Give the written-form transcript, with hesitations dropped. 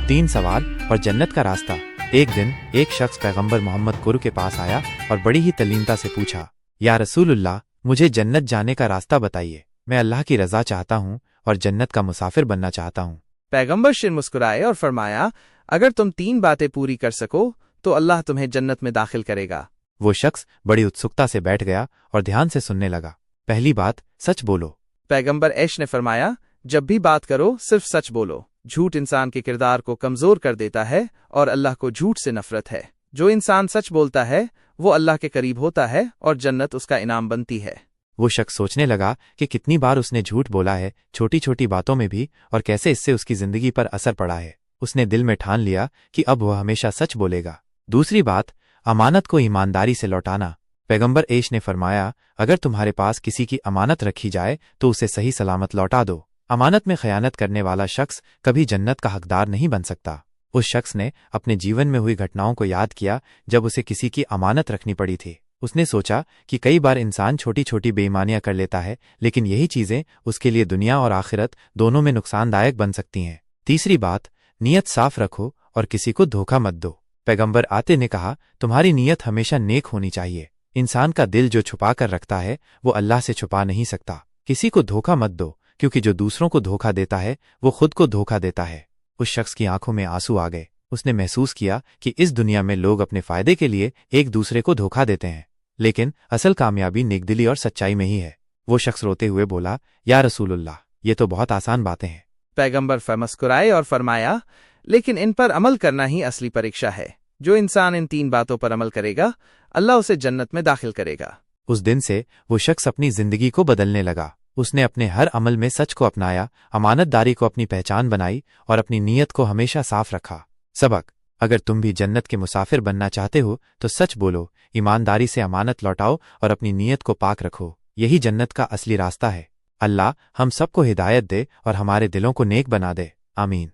3 सवाल और जन्नत का रास्ता। एक दिन एक शख्स पैगंबर मोहम्मद कुर के पास आया और बड़ी ही तल्लीनता से पूछा, या रसूलुल्लाह, मुझे जन्नत जाने का रास्ता बताइए। मैं अल्लाह की रज़ा चाहता हूँ और जन्नत का मुसाफिर बनना चाहता हूँ। पैगंबर शिर मुस्कुराए और फरमाया, अगर तुम 3 बातें पूरी कर सको तो अल्लाह तुम्हें जन्नत में दाखिल करेगा। वो शख्स बड़ी उत्सुकता से बैठ गया और ध्यान से सुनने लगा। पहली बात, सच बोलो। पैगंबर ऐश ने फरमाया, जब भी बात करो सिर्फ सच बोलो। झूठ इंसान के किरदार को कमजोर कर देता है और अल्लाह को झूठ से नफरत है। जो इंसान सच बोलता है वो अल्लाह के करीब होता है और जन्नत उसका इनाम बनती है। वो शख्स सोचने लगा कि कितनी बार उसने झूठ बोला है, छोटी छोटी बातों में भी, और कैसे इससे उसकी जिंदगी पर असर पड़ा है। उसने दिल में ठान लिया कि अब वह हमेशा सच बोलेगा। दूसरी बात, अमानत को ईमानदारी से लौटाना। पैगंबर ऐश ने फरमाया, अगर तुम्हारे पास किसी की अमानत रखी जाए तो उसे सही सलामत लौटा दो। अमानत में खयानत करने वाला शख्स कभी जन्नत का हकदार नहीं बन सकता। उस शख्स ने अपने जीवन में हुई घटनाओं को याद किया जब उसे किसी की अमानत रखनी पड़ी थी। उसने सोचा कि कई बार इंसान छोटी छोटी बेईमानियां कर लेता है, लेकिन यही चीजें उसके लिए दुनिया और आखिरत दोनों में नुकसानदायक बन सकती हैं। तीसरी बात, नीयत साफ रखो और किसी को धोखा मत दो। पैगंबर आते ने कहा, तुम्हारी नीयत हमेशा नेक होनी चाहिए। इंसान का दिल जो छुपा कर रखता है वो अल्लाह से छुपा नहीं सकता। किसी को धोखा मत दो, क्योंकि जो दूसरों को धोखा देता है वो खुद को धोखा देता है। उस शख्स की आंखों में आंसू आ गए। उसने महसूस किया कि इस दुनिया में लोग अपने फायदे के लिए एक दूसरे को धोखा देते हैं, लेकिन असल कामयाबी नेकदिली और सच्चाई में ही है। वो शख्स रोते हुए बोला, या रसूलुल्लाह, ये तो बहुत आसान बातें हैं। पैगंबर मुस्कुराए और फरमाया, लेकिन इन पर अमल करना ही असली परीक्षा है। जो इंसान इन 3 बातों पर अमल करेगा अल्लाह उसे जन्नत में दाखिल करेगा। उस दिन से वो शख्स अपनी जिंदगी को बदलने लगा। उसने अपने हर अमल में सच को अपनाया, अमानतदारी को अपनी पहचान बनाई और अपनी नीयत को हमेशा साफ रखा। सबक, अगर तुम भी जन्नत के मुसाफिर बनना चाहते हो तो सच बोलो, ईमानदारी से अमानत लौटाओ और अपनी नीयत को पाक रखो। यही जन्नत का असली रास्ता है। अल्लाह हम सबको हिदायत दे और हमारे दिलों को नेक बना दे। आमीन।